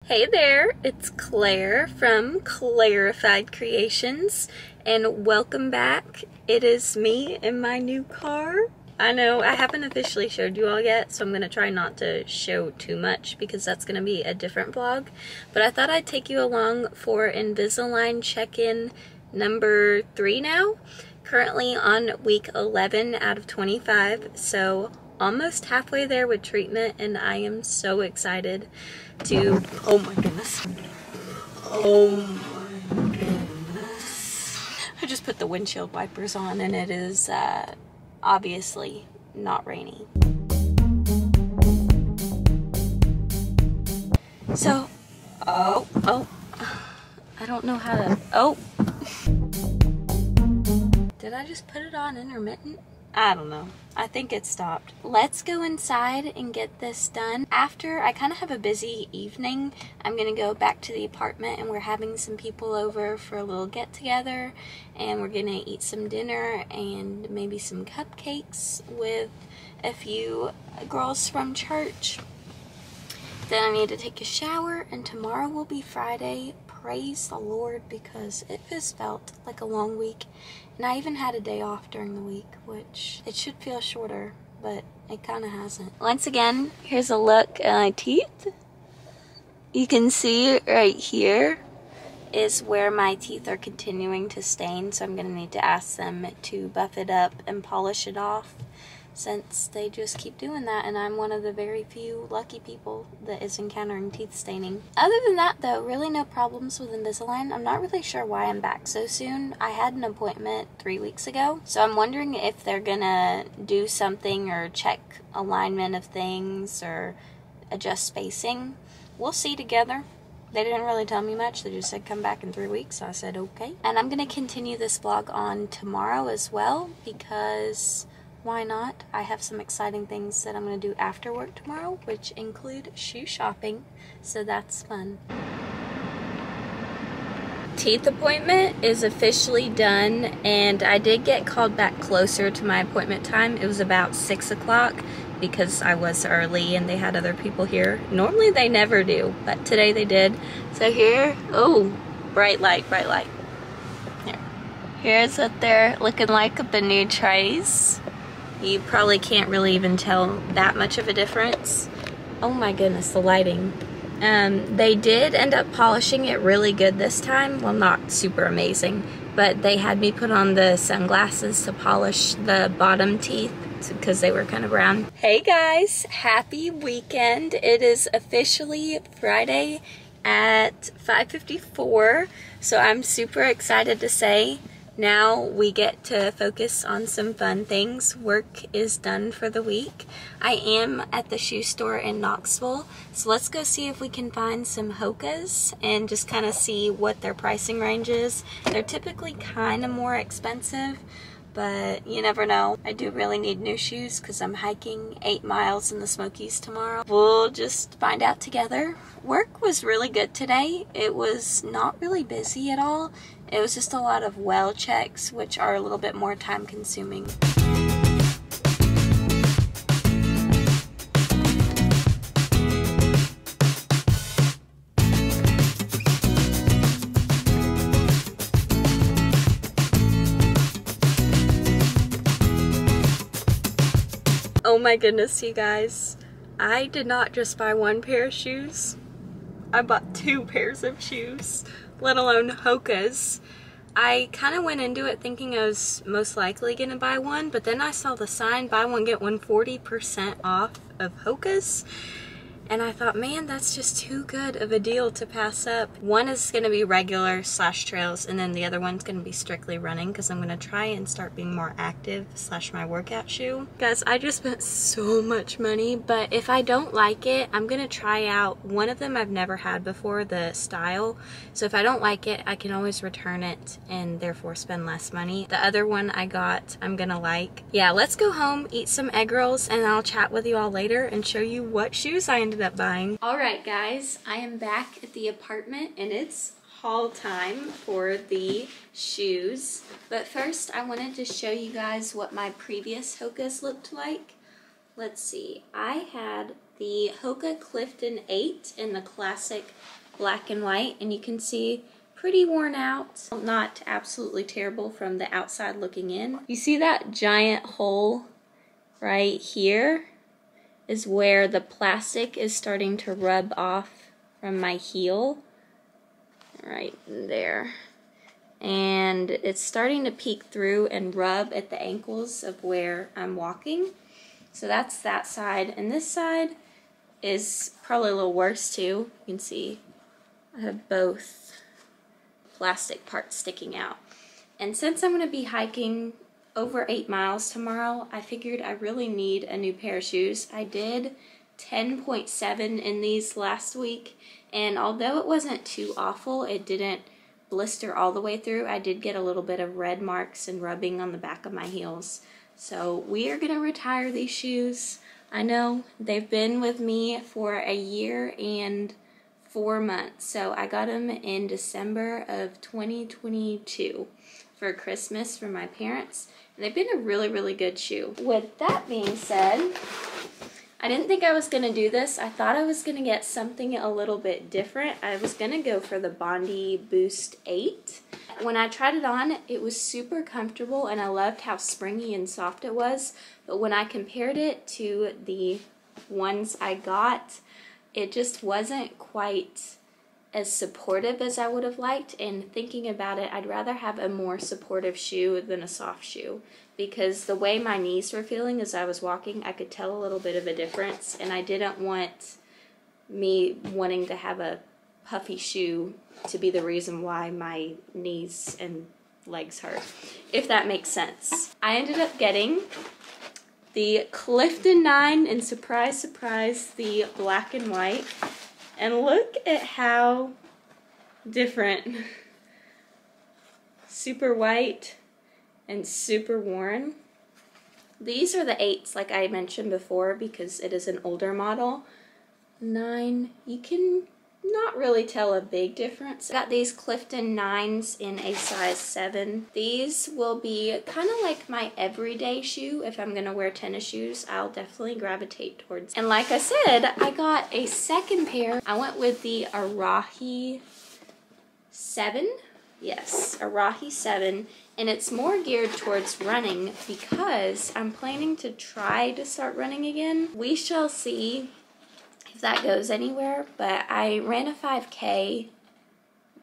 Hey there, it's Claire from Clairified Creations, and welcome back. It is me in my new car. I know I haven't officially showed you all yet, so I'm going to try not to show too much because that's going to be a different vlog. But I thought I'd take you along for Invisalign check-in number 3 now. Currently on week 11 out of 25, so almost halfway there with treatment, and I am so excited to, oh my goodness. Oh my goodness. I just put the windshield wipers on and it is obviously not rainy. So, I don't know how to, did I just put it on intermittent? I don't know. I think it stopped. Let's go inside and get this done. After I kind of have a busy evening, I'm gonna go back to the apartment and we're having some people over for a little get together, and we're gonna eat some dinner and maybe some cupcakes with a few girls from church. Then I need to take a shower, and tomorrow will be Friday. Praise the Lord, because it just felt like a long week, and I even had a day off during the week, which it should feel shorter, but it kind of hasn't. Once again, here's a look at my teeth. You can see right here is where my teeth are continuing to stain, so I'm gonna need to ask them to buff it up and polish it off, since they just keep doing that, and I'm one of the very few lucky people that is encountering teeth staining. Other than that though, really no problems with Invisalign. I'm not really sure why I'm back so soon. I had an appointment 3 weeks ago, so I'm wondering if they're gonna do something or check alignment of things or adjust spacing. We'll see together. They didn't really tell me much. They just said come back in 3 weeks, so I said okay. And I'm gonna continue this vlog on tomorrow as well, because why not? I have some exciting things that I'm going to do after work tomorrow, which include shoe shopping, so that's fun. Teeth appointment is officially done, and I did get called back closer to my appointment time. It was about 6 o'clock because I was early and they had other people here. Normally they never do, but today they did. So here, oh, bright light, bright light. Here's what they're looking like with the new trays. You probably can't really even tell that much of a difference. Oh my goodness, the lighting. They did end up polishing it really good this time. Well, not super amazing, but they had me put on the sunglasses to polish the bottom teeth because they were kind of brown. Hey guys, happy weekend. It is officially Friday at 5:54, so I'm super excited to say now we get to focus on some fun things. Work is done for the week. I am at the shoe store in Knoxville, so let's go see if we can find some Hokas and just kind of see what their pricing range is. They're typically kind of more expensive, but you never know. I do really need new shoes because I'm hiking 8 miles in the Smokies tomorrow. We'll just find out together. Work was really good today. It was not really busy at all. It was just a lot of well checks, which are a little bit more time consuming. Oh my goodness, you guys. I did not just buy 1 pair of shoes. I bought 2 pairs of shoes, let alone Hokas. I kind of went into it thinking I was most likely going to buy one, but then I saw the sign, buy one, get one 40% off of Hokas. And I thought, man, that's just too good of a deal to pass up. One is going to be regular / trails, and then the other one's going to be strictly running because I'm going to try and start being more active / my workout shoe. Guys, I just spent so much money, but if I don't like it, I'm going to try out one of them I've never had before, the style. So if I don't like it, I can always return it and therefore spend less money. The other one I got, I'm going to like. Yeah, let's go home, eat some egg rolls, and I'll chat with you all later and show you what shoes I ended up buying. Alright guys, I am back at the apartment and it's haul time for the shoes. But first I wanted to show you guys what my previous Hokas looked like. Let's see, I had the Hoka Clifton 8 in the classic black and white, and you can see pretty worn out, not absolutely terrible from the outside looking in. You see that giant hole right here is where the plastic is starting to rub off from my heel, right there. And it's starting to peek through and rub at the ankles of where I'm walking. So that's that side, and this side is probably a little worse too. You can see I have both plastic parts sticking out. And since I'm going to be hiking over 8 miles tomorrow, I figured I really need a new pair of shoes. I did 10.7 in these last week, and although it wasn't too awful, it didn't blister all the way through. I did get a little bit of red marks and rubbing on the back of my heels. So we are going to retire these shoes. I know they've been with me for a year and 4 months. So I got them in December of 2022 for Christmas for my parents. And they've been a really, really good shoe. With that being said, I didn't think I was going to do this. I thought I was going to get something a little bit different. I was going to go for the Bondi Boost 8. When I tried it on, it was super comfortable and I loved how springy and soft it was. But when I compared it to the ones I got, it just wasn't quite as supportive as I would have liked. And thinking about it, I'd rather have a more supportive shoe than a soft shoe, because the way my knees were feeling as I was walking, I could tell a little bit of a difference, and I didn't want me wanting to have a puffy shoe to be the reason why my knees and legs hurt, if that makes sense. I ended up getting the Clifton 9 and surprise, surprise, the black and white. And look at how different. Super white and super worn. These are the 8s like I mentioned before because it is an older model. 9, you can not really tell a big difference. I got these Clifton 9s in a size 7. These will be kind of like my everyday shoe. If I'm gonna wear tennis shoes, I'll definitely gravitate towards. And like I said, I got a second pair. I went with the Arahi 7. Yes, Arahi 7. And it's more geared towards running because I'm planning to try to start running again. We shall see if that goes anywhere, but I ran a 5K.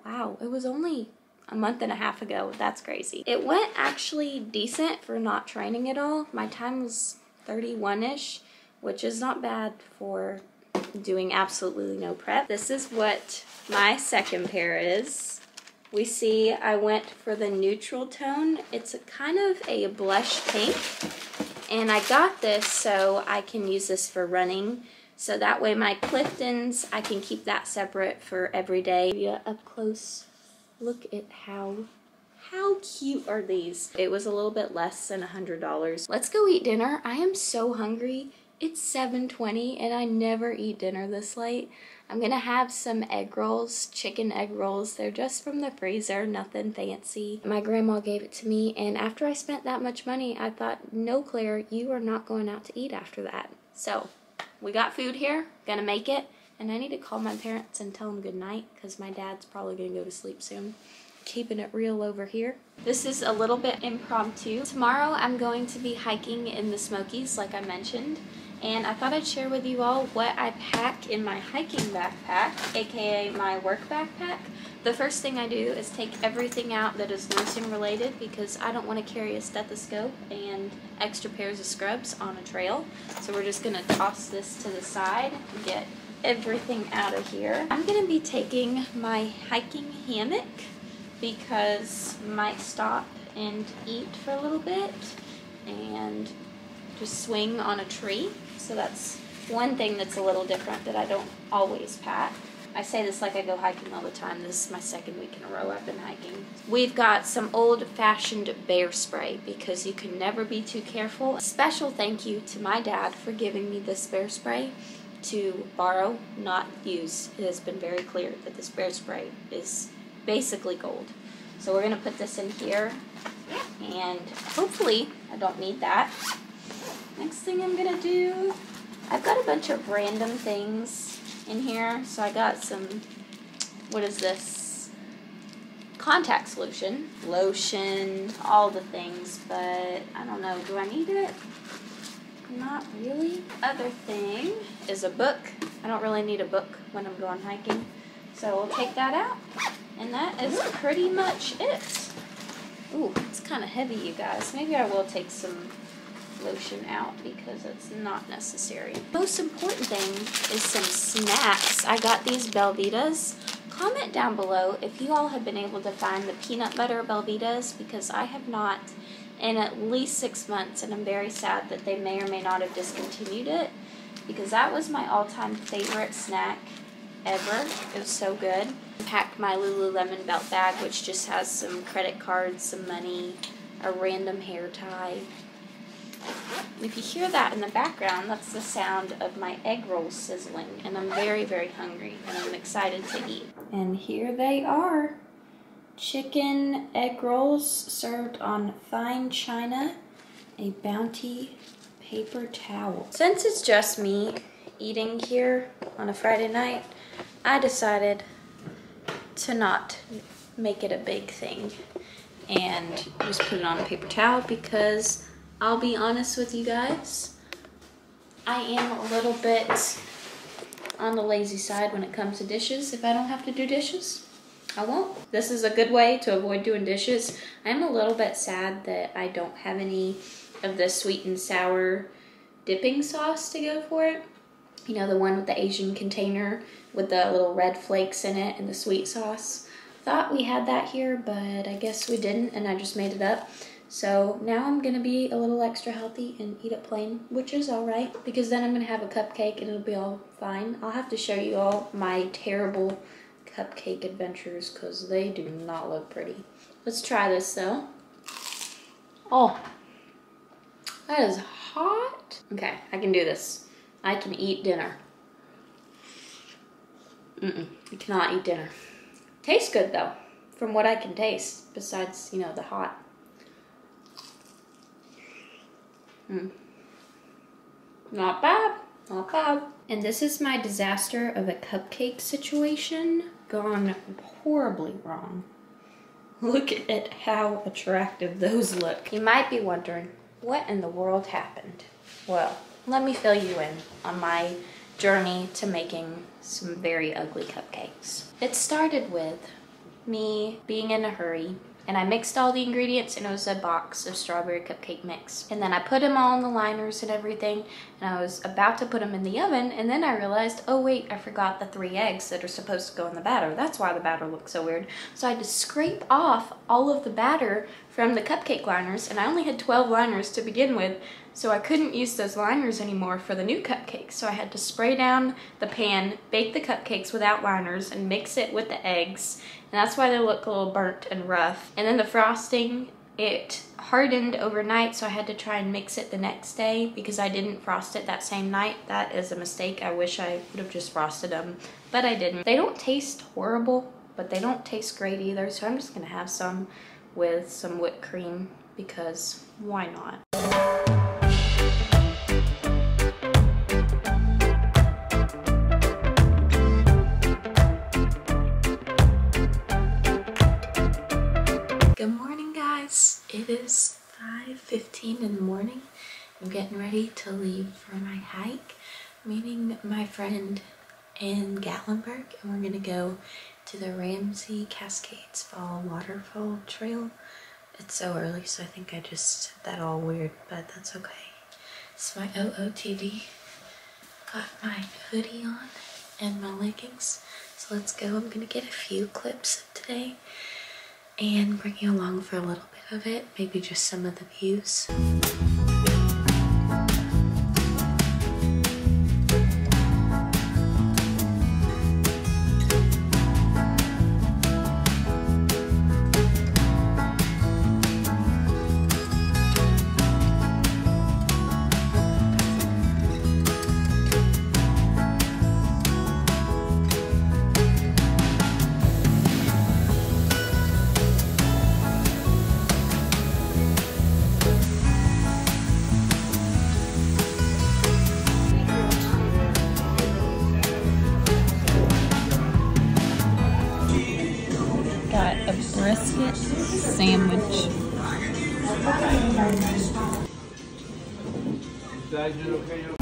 Wow, it was only a month and a half ago. That's crazy. It went actually decent for not training at all. My time was 31-ish, which is not bad for doing absolutely no prep. This is what my second pair is. We see I went for the neutral tone. It's a kind of a blush pink, and I got this so I can use this for running. So that way my Cliftons, I can keep that separate for every day. Yeah, up close, look at how cute are these. It was a little bit less than $100. Let's go eat dinner. I am so hungry. It's 7:20 and I never eat dinner this late. I'm gonna have some egg rolls, chicken egg rolls. They're just from the freezer, nothing fancy. My grandma gave it to me, and after I spent that much money, I thought, no, Claire, you are not going out to eat after that. So we got food here, gonna make it, and I need to call my parents and tell them good night because my dad's probably gonna go to sleep soon. Keeping it real over here. This is a little bit impromptu. Tomorrow I'm going to be hiking in the Smokies, like I mentioned, and I thought I'd share with you all what I pack in my hiking backpack, aka my work backpack. The first thing I do is take everything out that is nursing related because I don't want to carry a stethoscope and extra pairs of scrubs on a trail. So we're just gonna toss this to the side and get everything out of here. I'm gonna be taking my hiking hammock because I might stop and eat for a little bit and just swing on a tree. So that's one thing that's a little different that I don't always pack. I say this like I go hiking all the time. This is my second week in a row I've been hiking. We've got some old-fashioned bear spray because you can never be too careful. A special thank you to my dad for giving me this bear spray to borrow, not use. It has been very clear that this bear spray is basically gold. So we're gonna put this in here and hopefully I don't need that. Next thing I'm gonna do I've got a bunch of random things in here. So I got some, what is this? Contact solution, lotion, all the things, but I don't know, do I need it? Not really. Other thing is a book. I don't really need a book when I'm going hiking, so we'll take that out. And that is pretty much it. Ooh, it's kind of heavy, you guys. Maybe I will take some lotion out because it's not necessary. Most important thing is some snacks. I got these Belvitas. Comment down below if you all have been able to find the peanut butter Belvitas, because I have not in at least 6 months, and I'm very sad that they may or may not have discontinued it, because that was my all-time favorite snack ever. It was so good. I packed my Lululemon belt bag, which just has some credit cards, some money, a random hair tie. If you hear that in the background, that's the sound of my egg rolls sizzling, and I'm very, very hungry, and I'm excited to eat. And here they are. Chicken egg rolls served on fine china, a Bounty paper towel. Since it's just me eating here on a Friday night, I decided to not make it a big thing and just put it on a paper towel, because I'll be honest with you guys, I am a little bit on the lazy side when it comes to dishes. If I don't have to do dishes, I won't. This is a good way to avoid doing dishes. I'm a little bit sad that I don't have any of the sweet and sour dipping sauce to go for it. You know, the one with the Asian container with the little red flakes in it and the sweet sauce. Thought we had that here, but I guess we didn't, and I just made it up. So now I'm gonna be a little extra healthy and eat it plain, which is all right, because then I'm gonna have a cupcake and it'll be all fine. I'll have to show you all my terrible cupcake adventures, because they do not look pretty. Let's try this though. Oh, that is hot. Okay, I can do this. I can eat dinner. I cannot eat dinner. Tastes good though, from what I can taste, besides, you know, the hot. Not bad, not bad. And this is my disaster of a cupcake situation gone horribly wrong. Look at how attractive those look. You might be wondering, what in the world happened? Well, let me fill you in on my journey to making some very ugly cupcakes. It started with me being in a hurry, and I mixed all the ingredients, and it was a box of strawberry cupcake mix. And then I put them all in the liners and everything, and I was about to put them in the oven, and then I realized, oh wait, I forgot the 3 eggs that are supposed to go in the batter. That's why the batter looks so weird. So I had to scrape off all of the batter from the cupcake liners, and I only had 12 liners to begin with, so I couldn't use those liners anymore for the new cupcakes. So I had to spray down the pan, bake the cupcakes without liners, and mix it with the eggs. And that's why they look a little burnt and rough. And then the frosting, it hardened overnight, so I had to try and mix it the next day because I didn't frost it that same night. That is a mistake. I wish I would have just frosted them, but I didn't. They don't taste horrible, but they don't taste great either. So I'm just gonna have some with some whipped cream, because why not? Good morning, guys. It is 5:15 in the morning. I'm getting ready to leave for my hike, meeting my friend in Gatlinburg, and we're gonna go to the Ramsey Cascades Fall Waterfall Trail. It's so early, so I think I just said that all weird, but that's okay. It's my OOTD. Got my hoodie on and my leggings, so let's go. I'm gonna get a few clips of today and bring you along for a little bit of it, maybe just some of the views. biscuit sandwich. Did you okay?